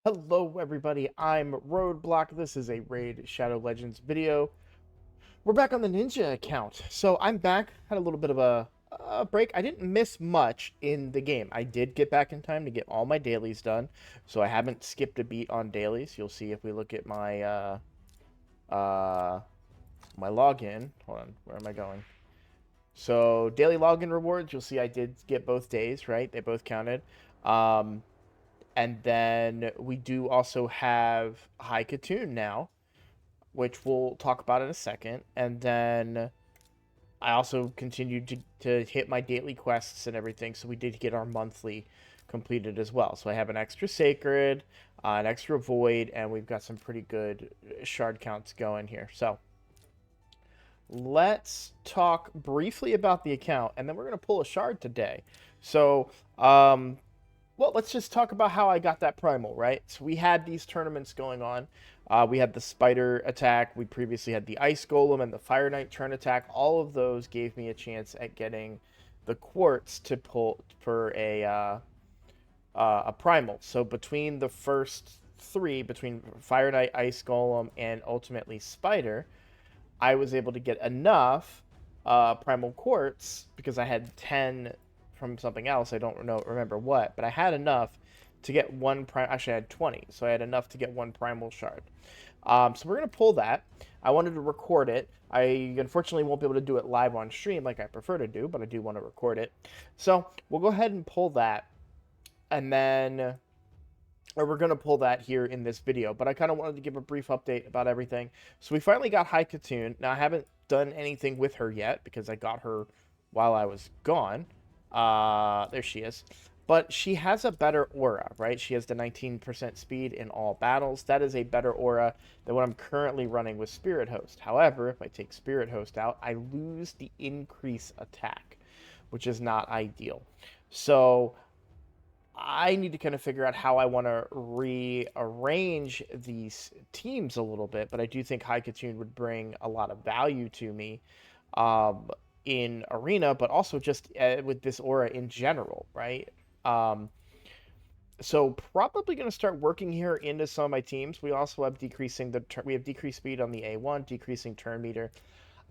Hello everybody, I'm Roadblock. This is a Raid Shadow Legends video. We're back on the Ninja account. So I'm back, had a little bit of a break. I didn't miss much in the game. I did get back in time to get all my dailies done. So I haven't skipped a beat on dailies. You'll see if we look at uh my login. Hold on, where am I going? So daily login rewards, you'll see I did get both days, right? They both counted. Um And then we do also have High Khatun now, which we'll talk about in a second. And then I also continued to hit my daily quests and everything. So we did get our monthly completed as well. So I have an extra Sacred, an extra Void, and we've got some pretty good shard counts going here. So let's talk briefly about the account, and then we're going to pull a shard today. So, well, let's just talk about how I got that primal, right? So we had these tournaments going on. We had the spider attack. We previously had the ice golem and the fire knight turn attack. All of those gave me a chance at getting the quartz to pull for a primal. So between the first three, between fire knight, ice golem, and ultimately spider, I was able to get enough primal quartz because I had 10 from something else. I don't remember what, but I had enough to get one prime. Actually, I had 20, so I had enough to get one primal shard. So we're gonna pull that. I wanted to record it. I unfortunately won't be able to do it live on stream like I prefer to do, but I do want to record it. So we'll go ahead and pull that, and then or we're going to pull that here in this video, but I kind of wanted to give a brief update about everything. So we finally got High Khatun. Now, I haven't done anything with her yet because I got her while I was gone. There she is. But she has a better aura, right? She has the 19% speed in all battles. That is a better aura than what I'm currently running with Spirit Host. However, if I take Spirit Host out, I lose the increase attack, which is not ideal. So I need to kind of figure out how I want to rearrange these teams a little bit, but I do think High Khatun would bring a lot of value to me um, in Arena, but also just with this aura in general, right? Um, so probably going to start working here into some of my teams. We also have we have decreased speed on the A1, decreasing turn meter.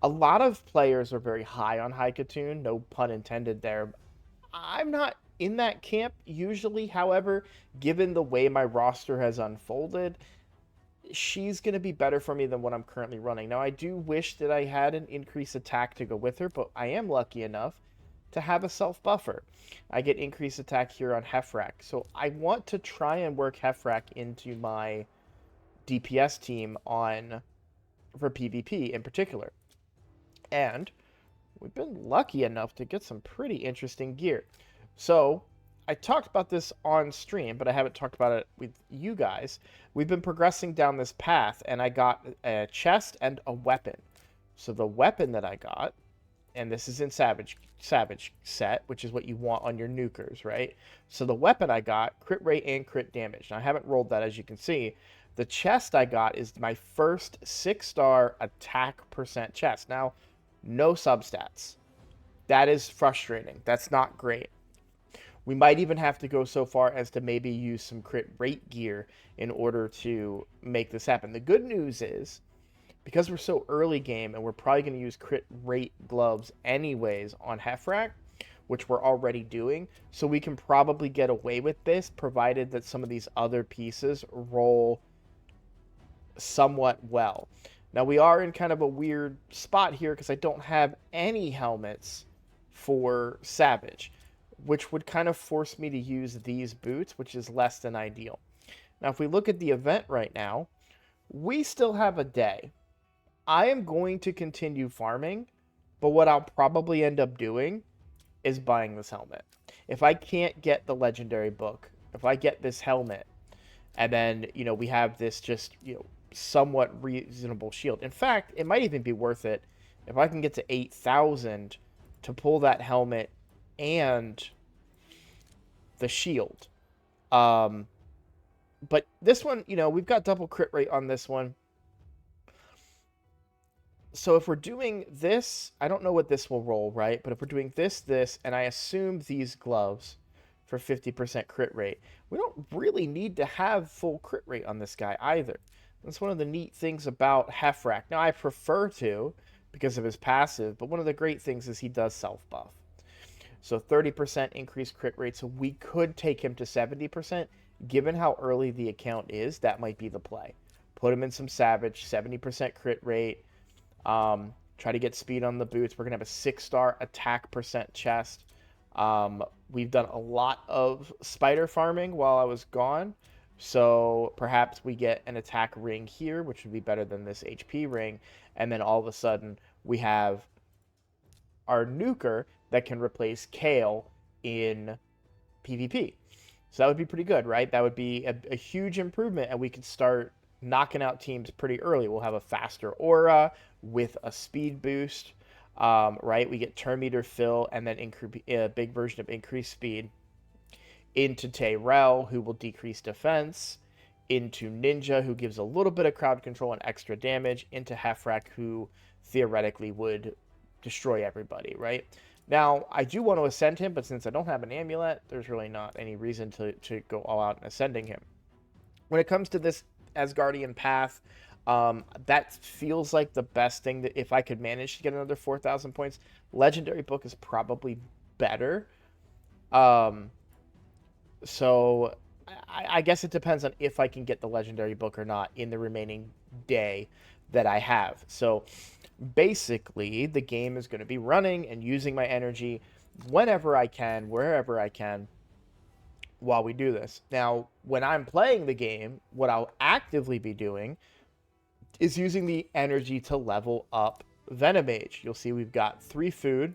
A lot of players are very high on High Khatun, no pun intended there. I'm not in that camp usually. However, given the way my roster has unfolded, she's going to be better for me than what I'm currently running. Now, I do wish that I had an increased attack to go with her, but I am lucky enough to have a self buffer. I get increased attack here on Hefrak. So I want to try and work Hefrak into my DPS team on for PvP in particular. And we've been lucky enough to get some pretty interesting gear. So, I talked about this on stream, but I haven't talked about it with you guys. We've been progressing down this path, and I got a chest and a weapon. So the weapon that I got, and this is in Savage set, which is what you want on your nukers, right? So the weapon I got, crit rate and crit damage. Now I haven't rolled that, as you can see. The chest I got is my first 6-star attack percent chest. Now, no substats. That is frustrating. That's not great. We might even have to go so far as to maybe use some crit rate gear in order to make this happen. The good news is, because we're so early game and we're probably going to use crit rate gloves anyways on Hefrak, which we're already doing, so we can probably get away with this, provided that some of these other pieces roll somewhat well. Now, we are in kind of a weird spot here because I don't have any helmets for Savage, which would kind of force me to use these boots, which is less than ideal. Now, if we look at the event right now, we still have a day. I am going to continue farming, but what I'll probably end up doing is buying this helmet. If I can't get the legendary book, if I get this helmet, and then, we have this just, somewhat reasonable shield. In fact, it might even be worth it if I can get to 8,000 to pull that helmet and the shield. But this one, we've got double crit rate on this one. So if we're doing this, I don't know what this will roll, right? But if we're doing this, and I assume these gloves, for 50% crit rate. We don't really need to have full crit rate on this guy either. That's one of the neat things about Hefrak. Now, I prefer to because of his passive, but one of the great things is he does self-buff. So 30% increased crit rate, so we could take him to 70%. Given how early the account is, that might be the play. Put him in some Savage, 70% crit rate. Try to get speed on the boots. We're going to have a 6-star attack percent chest. We've done a lot of spider farming while I was gone. So perhaps we get an attack ring here, which would be better than this HP ring. And then all of a sudden we have our nuker that can replace Kale in PvP. So that would be pretty good, right? That would be a huge improvement, and we could start knocking out teams pretty early. We'll have a faster aura with a speed boost, right? We get turn meter fill, and then a big version of increased speed into Tayrel, who will decrease defense, into Ninja, who gives a little bit of crowd control and extra damage, into Hefrak, who theoretically would destroy everybody, right? Now, I do want to ascend him, but since I don't have an amulet, there's really not any reason to go all out and ascending him. When it comes to this Asgardian path, that feels like the best thing. That if I could manage to get another 4,000 points, Legendary Book is probably better. So I guess it depends on if I can get the Legendary Book or not in the remaining day that I have. So basically, the game is going to be running and using my energy whenever I can, wherever I can, while we do this. Now, when I'm playing the game, what I'll actively be doing is using the energy to level up Venomage. You'll see we've got 3 food,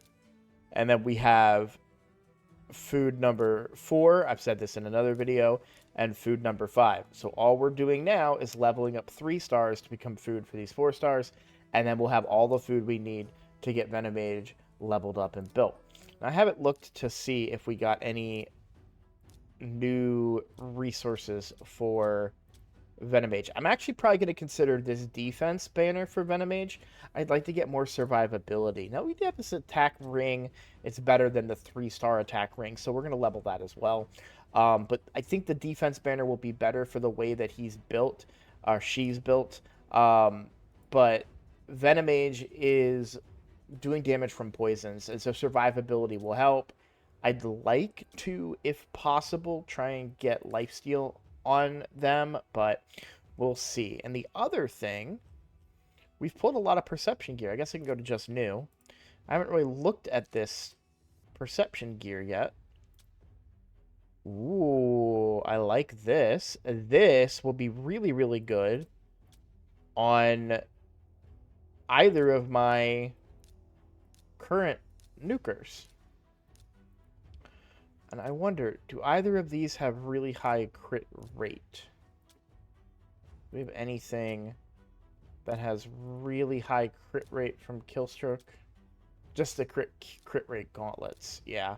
and then we have food number 4. I've said this in another video, and food number 5. So all we're doing now is leveling up 3 stars to become food for these 4 stars, and then we'll have all the food we need to get Venomage leveled up and built. Now, I haven't looked to see if we got any new resources for Venomage. I'm actually probably going to consider this defense banner for Venomage. I'd like to get more survivability. Now, we do have this attack ring. It's better than the 3-star attack ring, so we're going to level that as well. But I think the defense banner will be better for the way that he's built, or she's built. But Venomage is doing damage from poisons, and so survivability will help. I'd like to, if possible, try and get lifesteal on them, but we'll see. And the other thing, we've pulled a lot of perception gear. I guess I can go to just new. I haven't really looked at this perception gear yet. Ooh, I like this. This will be really, really good on either of my current nukers. And I wonder, do either of these have really high crit rate? Do we have anything that has really high crit rate from Killstroke? Just the crit rate gauntlets, yeah.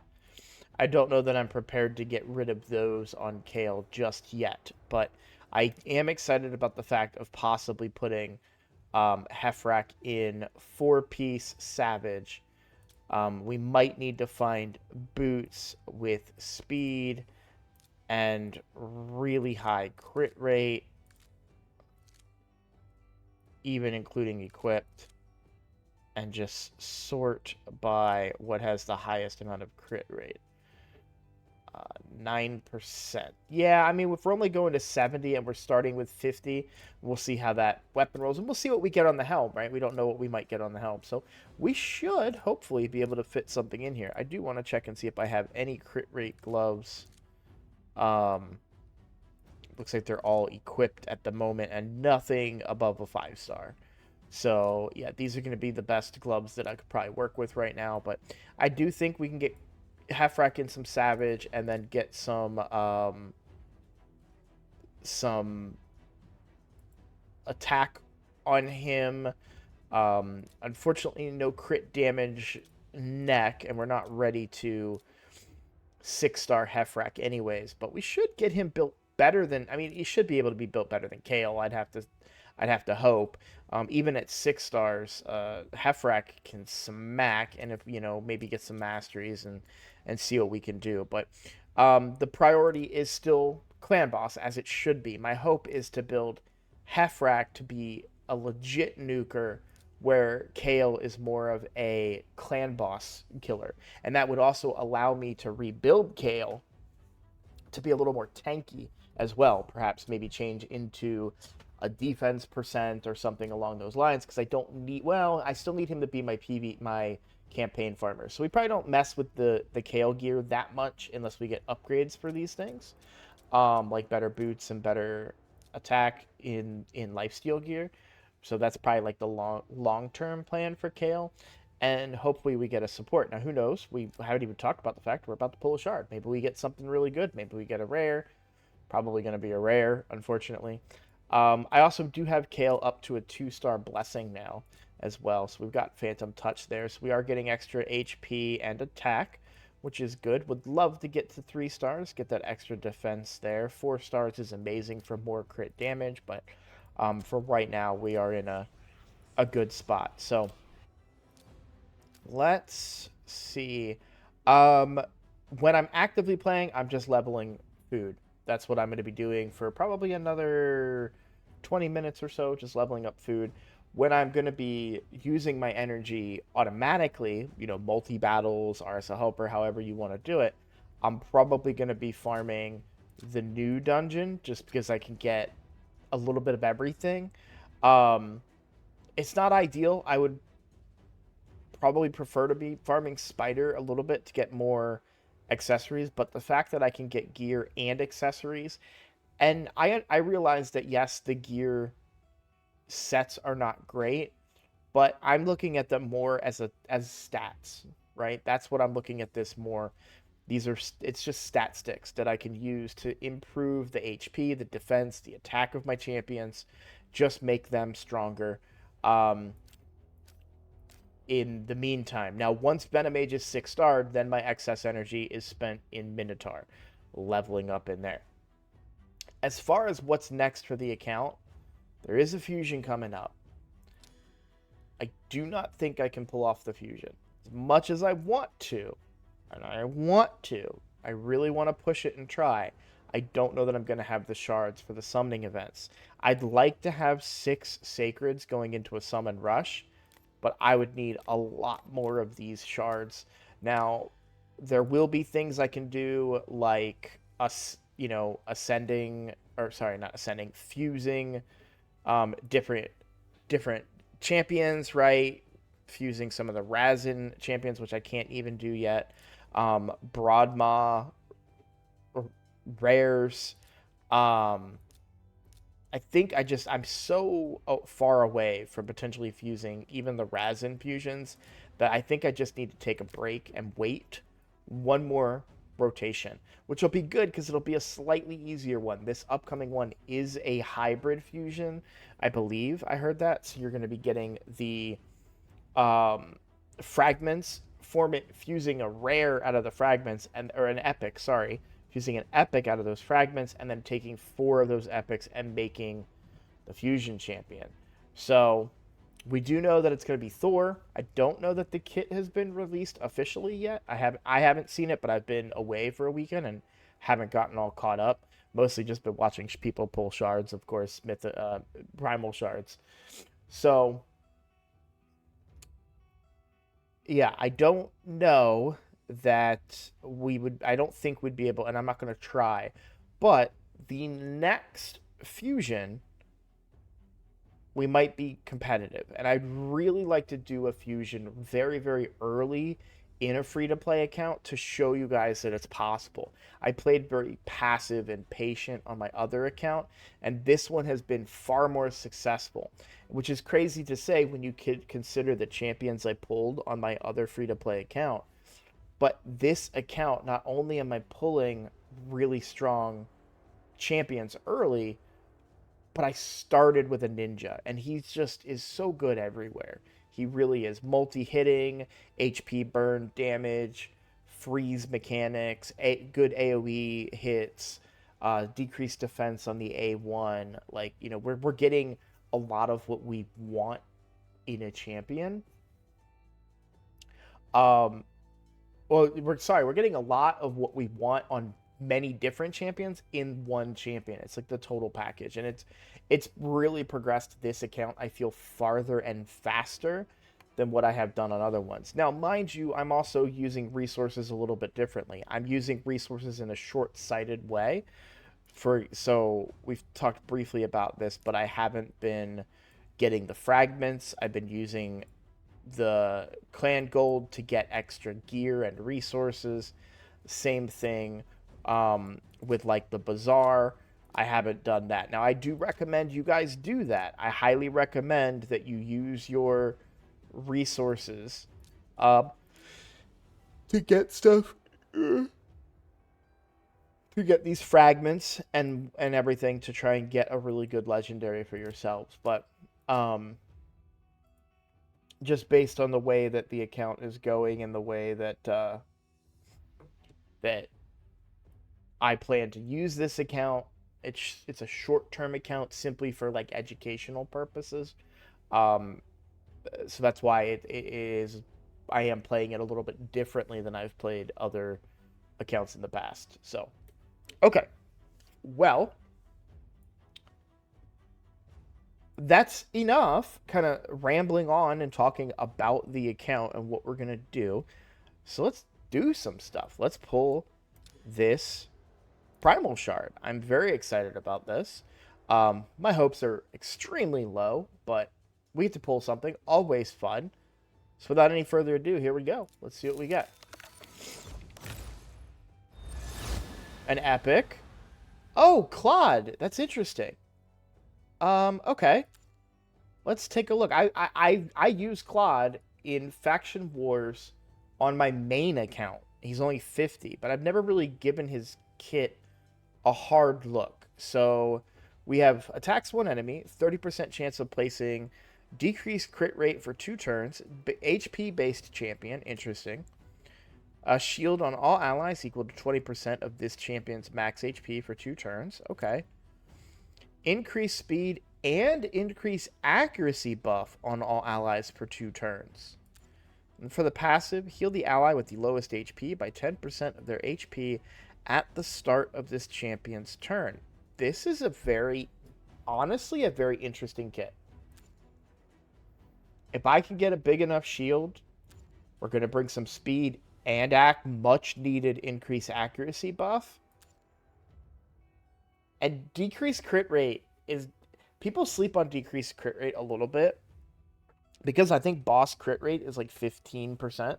I don't know that I'm prepared to get rid of those on Kale just yet, but I am excited about the fact of possibly putting Hefrak in 4-piece Savage. We might need to find boots with speed and really high crit rate, even including equipped, and just sort by what has the highest amount of crit rate. 9%. Yeah, I mean, if we're only going to 70 and we're starting with 50, we'll see how that weapon rolls, and we'll see what we get on the helm, right? We don't know what we might get on the helm, so we should hopefully be able to fit something in here. I do want to check and see if I have any crit rate gloves. Looks like they're all equipped at the moment, and nothing above a 5-star. So, yeah, these are going to be the best gloves that I could probably work with right now, but I do think we can get Hefrak in some Savage, and then get some attack on him. Unfortunately, no crit damage neck, and we're not ready to 6-star Hefrak anyways, but we should get him built better than, I mean, he should be able to be built better than Kale. I'd have to hope. Even at 6 stars, Hefrak can smack, and if, maybe get some masteries and see what we can do. But The priority is still clan boss, as it should be. My hope is to build Hefrak to be a legit nuker, where Kale is more of a clan boss killer. And that would also allow me to rebuild Kale to be a little more tanky as well. Perhaps maybe change into a defense percent or something along those lines, because I don't need. Well, I still need him to be my campaign farmer. So we probably don't mess with the Kale gear that much unless we get upgrades for these things, like better boots and better attack in lifesteal gear. So that's probably like the long term plan for Kale. And hopefully we get a support. Now, who knows? We haven't even talked about the fact we're about to pull a shard. Maybe we get something really good. Maybe we get a rare. Probably going to be a rare, unfortunately. I also do have Kale up to a 2-star blessing now as well. So we've got Phantom Touch there. So we are getting extra HP and attack, which is good. Would love to get to 3 stars, get that extra defense there. 4 stars is amazing for more crit damage, but for right now, we are in a good spot. So let's see. Um, when I'm actively playing, I'm just leveling food. That's what I'm going to be doing for probably another 20 minutes or so, just leveling up food. When I'm going to be using my energy automatically, multi battles, RSL helper, however you want to do it, I'm probably going to be farming the new dungeon just because I can get a little bit of everything. Um, it's not ideal. I would probably prefer to be farming spider a little bit to get more accessories, but the fact that I can get gear and accessories, and I realize that yes, the gear sets are not great, but I'm looking at them more as stats, right? That's what I'm looking at this more. It's just stat sticks that I can use to improve the HP, the defense, the attack of my champions, just make them stronger. Um, in the meantime. Now, once Venomage is 6-starred, then my excess energy is spent in Minotaur, leveling up in there. As far as what's next for the account, there is a fusion coming up. I do not think I can pull off the fusion. As much as I want to, and I really want to push it and try, I don't know that I'm going to have the shards for the summoning events. I'd like to have 6 sacreds going into a summon rush, but I would need a lot more of these shards. Now, there will be things I can do like ascending, or sorry, not ascending, fusing different champions, right? Fusing some of the Razin champions, which I can't even do yet. Broadmaw rares. I think I'm so far away from potentially fusing even the Razin fusions that I think I just need to take a break and wait one more rotation, which will be good because it'll be a slightly easier one. This upcoming one is a hybrid fusion, I believe. I heard that. So you're going to be getting the fragments, fusing a rare out of the fragments, or an epic, sorry, fusing an epic out of those fragments, and then taking 4 of those epics and making the fusion champion. So we do know that it's going to be Thor. I don't know that the kit has been released officially yet. I haven't seen it, but I've been away for a weekend and haven't gotten all caught up. Mostly just been watching people pull shards, of course, primal shards. So yeah, I don't know that I don't think we'd be able, and I'm not going to try, but the next fusion, we might be competitive. And I'd really like to do a fusion very, very early in a free to play account to show you guys that it's possible. I played very passive and patient on my other account, and this one has been far more successful, which is crazy to say when you could consider the champions I pulled on my other free to play account. But this account, not only am I pulling really strong champions early, but I started with a ninja, and he just is so good everywhere. He really is. Multi-hitting, HP burn damage, freeze mechanics, good AoE hits, decreased defense on the A1. Like, we're getting a lot of what we want in a champion. Um, well, we're getting a lot of what we want on many different champions in one champion. It's like the total package, and it's really progressed this account, I feel, farther and faster than what I have done on other ones. Now, mind you, I'm also using resources a little bit differently. I'm using resources in a short-sighted way. So we've talked briefly about this, but I haven't been getting the fragments. I've been using the clan gold to get extra gear and resources. Same thing with like the bazaar. I haven't done that. Now, I do recommend you guys do that. I highly recommend that you use your resources uh, to get stuff, to get these fragments and everything to try and get a really good legendary for yourselves. But just based on the way that the account is going and the way that that I plan to use this account, it's a short-term account simply for like educational purposes. Um, so that's why it is. I am playing it a little bit differently than I've played other accounts in the past. So, okay, well, that's enough. Kind of rambling on and talking about the account and what we're gonna do. So let's do some stuff. Let's pull this Primal Shard. I'm very excited about this. My hopes are extremely low, but we get to pull something. Always fun. So without any further ado, here we go. Let's see what we get. An epic. Oh, Claude. That's interesting. Okay. Let's take a look. I use Claude in Faction Wars on my main account. He's only 50, but I've never really given his kit a hard look. So we have attacks one enemy, 30% chance of placing, decreased crit rate for 2 turns, HP based champion, interesting. A shield on all allies equal to 20% of this champion's max HP for 2 turns. Okay. Increase speed and increase accuracy buff on all allies for 2 turns. And for the passive, heal the ally with the lowest HP by 10% of their HP at the start of this champion's turn. This is honestly, a very interesting kit. If I can get a big enough shield, we're going to bring some speed and much needed increase accuracy buff. And decreased crit rate is... People sleep on decreased crit rate a little bit, because I think boss crit rate is like 15%.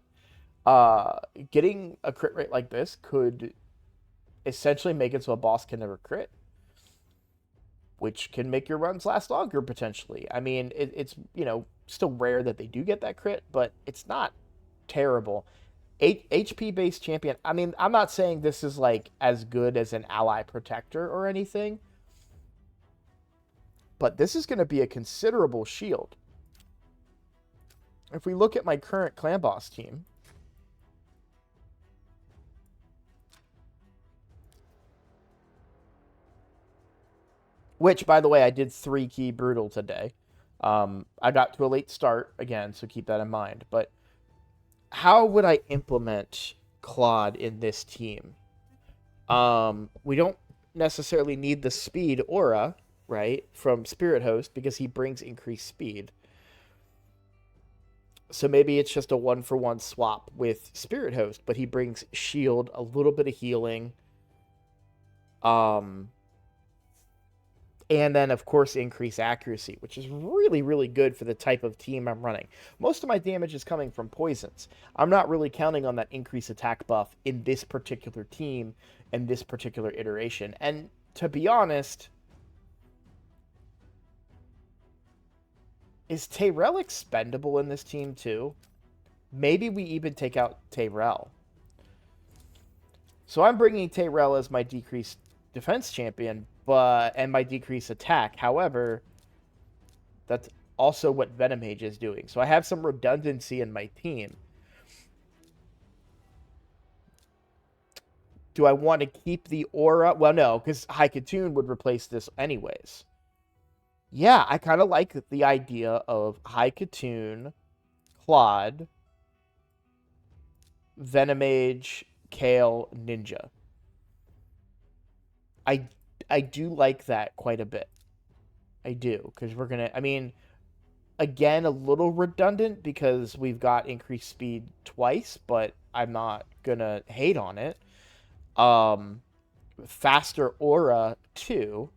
Getting a crit rate like this could essentially make it so a boss can never crit, which can make your runs last longer, potentially. I mean, it's, still rare that they do get that crit, but it's not terrible. HP-based champion, I mean, I'm not saying this is, like, as good as an ally protector or anything, but this is going to be a considerable shield. If we look at my current clan boss team, which, by the way, I did 3 key brutal today. I got to a late start again, so keep that in mind. But how would I implement Claude in this team? We don't necessarily need the speed aura, right, from Spirit Host, because he brings increased speed. So maybe it's just a 1-for-1 swap with Spirit Host, but he brings shield, a little bit of healing, and then, of course, increase accuracy, which is really, really good for the type of team I'm running. Most of my damage is coming from poisons. I'm not really counting on that increased attack buff in this particular team and this particular iteration. And to be honest, is Tyrell expendable in this team too? Maybe we even take out Tyrell. So I'm bringing Tyrell as my decreased defense champion, and my decreased attack. However, that's also what Venom Mage is doing. So I have some redundancy in my team. Do I want to keep the aura? Well, no, because High Khatun would replace this anyways. Yeah, I kind of like the idea of High Khatun, Claude, Venom Mage, Kale, Ninja. I I do like that quite a bit. I do, because we're gonna. I mean, again, a little redundant because we've got increased speed twice, but I'm not gonna hate on it. Um, Faster aura too,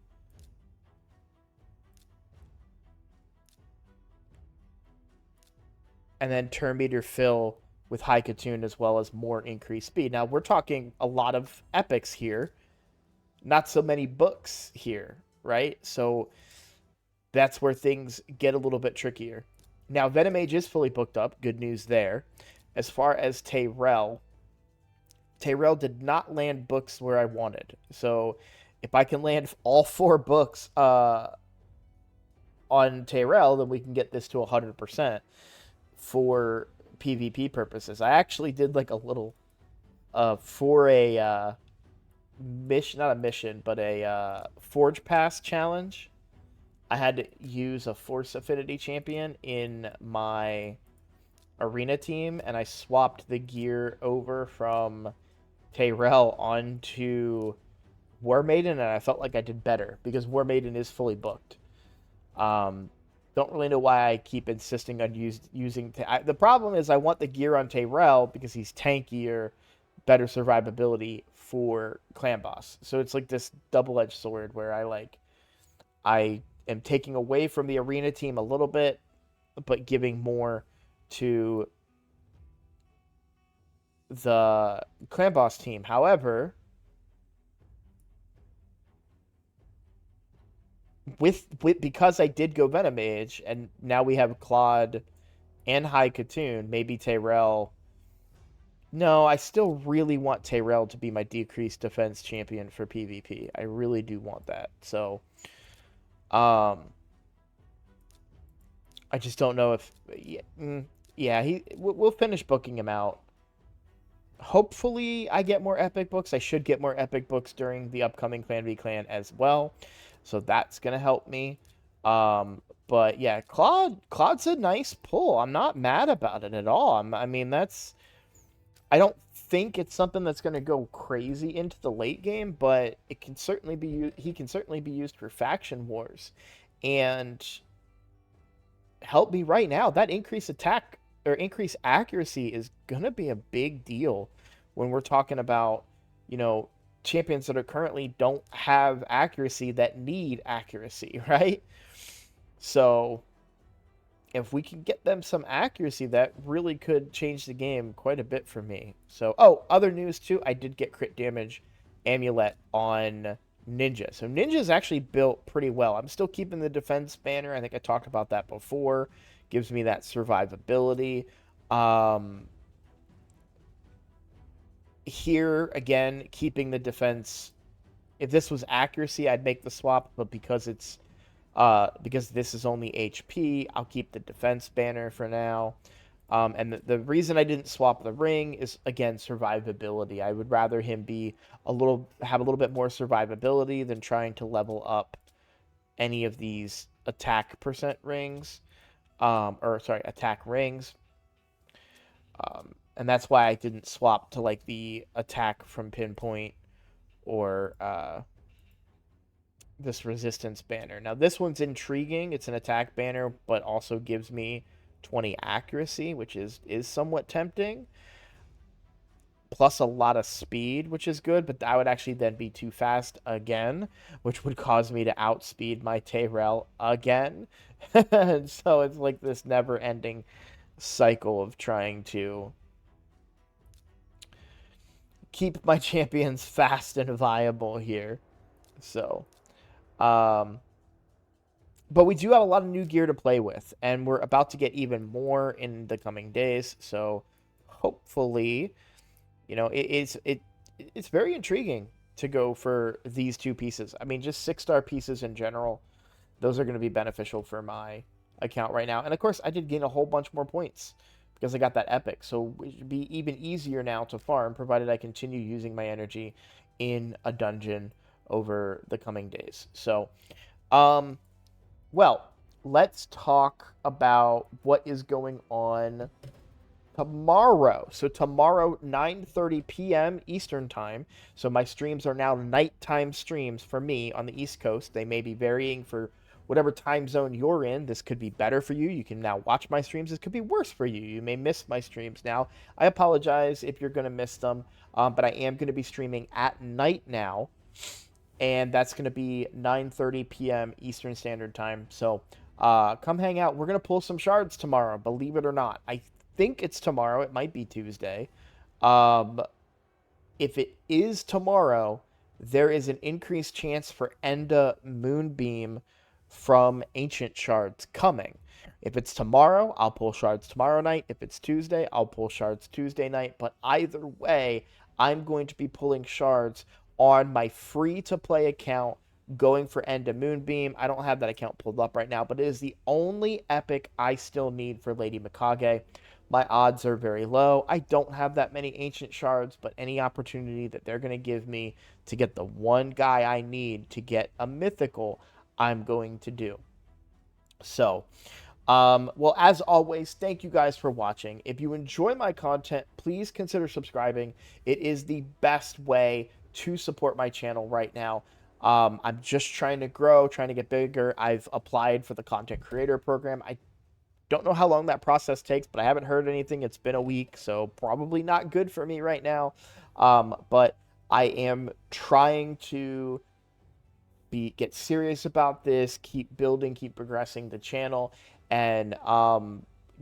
and then turn meter fill with high Khatun as well as more increased speed. Now we're talking a lot of epics here, not so many books here, right? So that's where things get a little bit trickier. Now Venom Age is fully booked up. Good news there. As far as Tyrell did not land books where I wanted. So if I can land all four books on Tyrell, then we can get this to 100% for PvP purposes. I actually did like a little for a mission, not a mission, but a Forge Pass challenge. I had to use a Force Affinity champion in my arena team, and I swapped the gear over from Tyrell onto War Maiden, and I felt like I did better because War Maiden is fully booked. Um, don't really know why I keep insisting on using. The problem is I want the gear on Tyrell because he's tankier, better survivability for clan boss. So it's like this double-edged sword where I am taking away from the arena team a little bit, but giving more to the clan boss team. However, with because I did go Venom Age, and now we have Claude and High Khatun, maybe Tyrell. No, I still really want Tyrell to be my decreased defense champion for PvP. I really do want that. So, um, I just don't know if, yeah, yeah, we'll finish booking him out. Hopefully, I get more epic books. I should get more epic books during the upcoming Clan v Clan as well, so that's gonna help me. But yeah, Claude's a nice pull. I'm not mad about it at all. I mean, I don't think it's something that's going to go crazy into the late game, but it can certainly be he can certainly be used for faction wars, and help me right now. That increased attack or increased accuracy is going to be a big deal when we're talking about, you know, champions that are currently don't have accuracy that need accuracy, right? So if we can get them some accuracy, that really could change the game quite a bit for me. So, oh, other news too, I did get crit damage amulet on Ninja. So Ninja is actually built pretty well. I'm still keeping the defense banner. I think I talked about that before. Gives me that survivability. Um, Here again, keeping the defense. If this was accuracy, I'd make the swap, but because this is only HP, I'll keep the defense banner for now. And the reason I didn't swap the ring is again survivability. I would rather him have a little bit more survivability than trying to level up any of these attack percent rings, or sorry, attack rings. And that's why I didn't swap to like the attack from pinpoint or this resistance banner. Now this one's intriguing. It's an attack banner, but also gives me 20 accuracy, which is somewhat tempting. Plus a lot of speed, which is good, but that would actually then be too fast again, which would cause me to outspeed my Tyrell again. And so it's like this never-ending cycle of trying to keep my champions fast and viable here. So, um, but we do have a lot of new gear to play with, and we're about to get even more in the coming days. So, hopefully, you know, it's very intriguing to go for these two pieces. I mean, just 6-star pieces in general, those are going to be beneficial for my account right now. And of course, I did gain a whole bunch more points because I got that epic. So it should be even easier now to farm, provided I continue using my energy in a dungeon over the coming days. So, um, well, let's talk about what is going on tomorrow. So tomorrow, 9:30 p.m. Eastern time. So my streams are now nighttime streams for me on the East Coast. They may be varying for whatever time zone you're in. This could be better for you. You can now watch my streams. This could be worse for you. You may miss my streams now. I apologize if you're going to miss them, but I am going to be streaming at night now, and that's going to be 9:30 p.m. Eastern Standard Time. So come hang out. We're going to pull some shards tomorrow, believe it or not. I think it's tomorrow. It might be Tuesday. Um, if it is tomorrow, there is an increased chance for Enda Moonbeam from Ancient Shards coming. If it's tomorrow, I'll pull shards tomorrow night. If it's Tuesday, I'll pull shards Tuesday night. But either way, I'm going to be pulling shards on my free-to-play account going for Enda Moonbeam. I don't have that account pulled up right now, but it is the only epic I still need for Lady Mikage. My odds are very low. I don't have that many ancient shards, but any opportunity that they're going to give me to get the one guy I need to get a mythical, I'm going to do. So, well, as always, thank you guys for watching. If you enjoy my content, please consider subscribing. It is the best way to support my channel right now. I'm just trying to grow, trying to get bigger. I've applied for the content creator program. I don't know how long that process takes, but I haven't heard anything. It's been a week, so probably not good for me right now. But I am trying to get serious about this, keep building, keep progressing the channel, and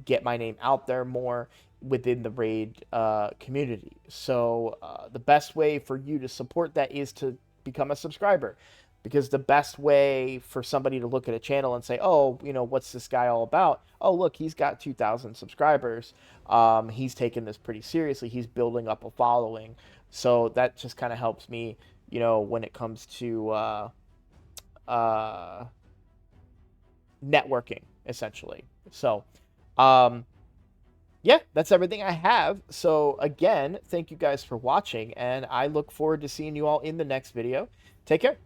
get my name out there more within the raid community. So the best way for you to support that is to become a subscriber, because the best way for somebody to look at a channel and say, oh, you know, what's this guy all about? Oh, look, he's got 2,000 subscribers. He's taking this pretty seriously. He's building up a following. So that just kind of helps me, you know, when it comes to networking, essentially. So, yeah, that's everything I have. So again, thank you guys for watching, and I look forward to seeing you all in the next video. Take care.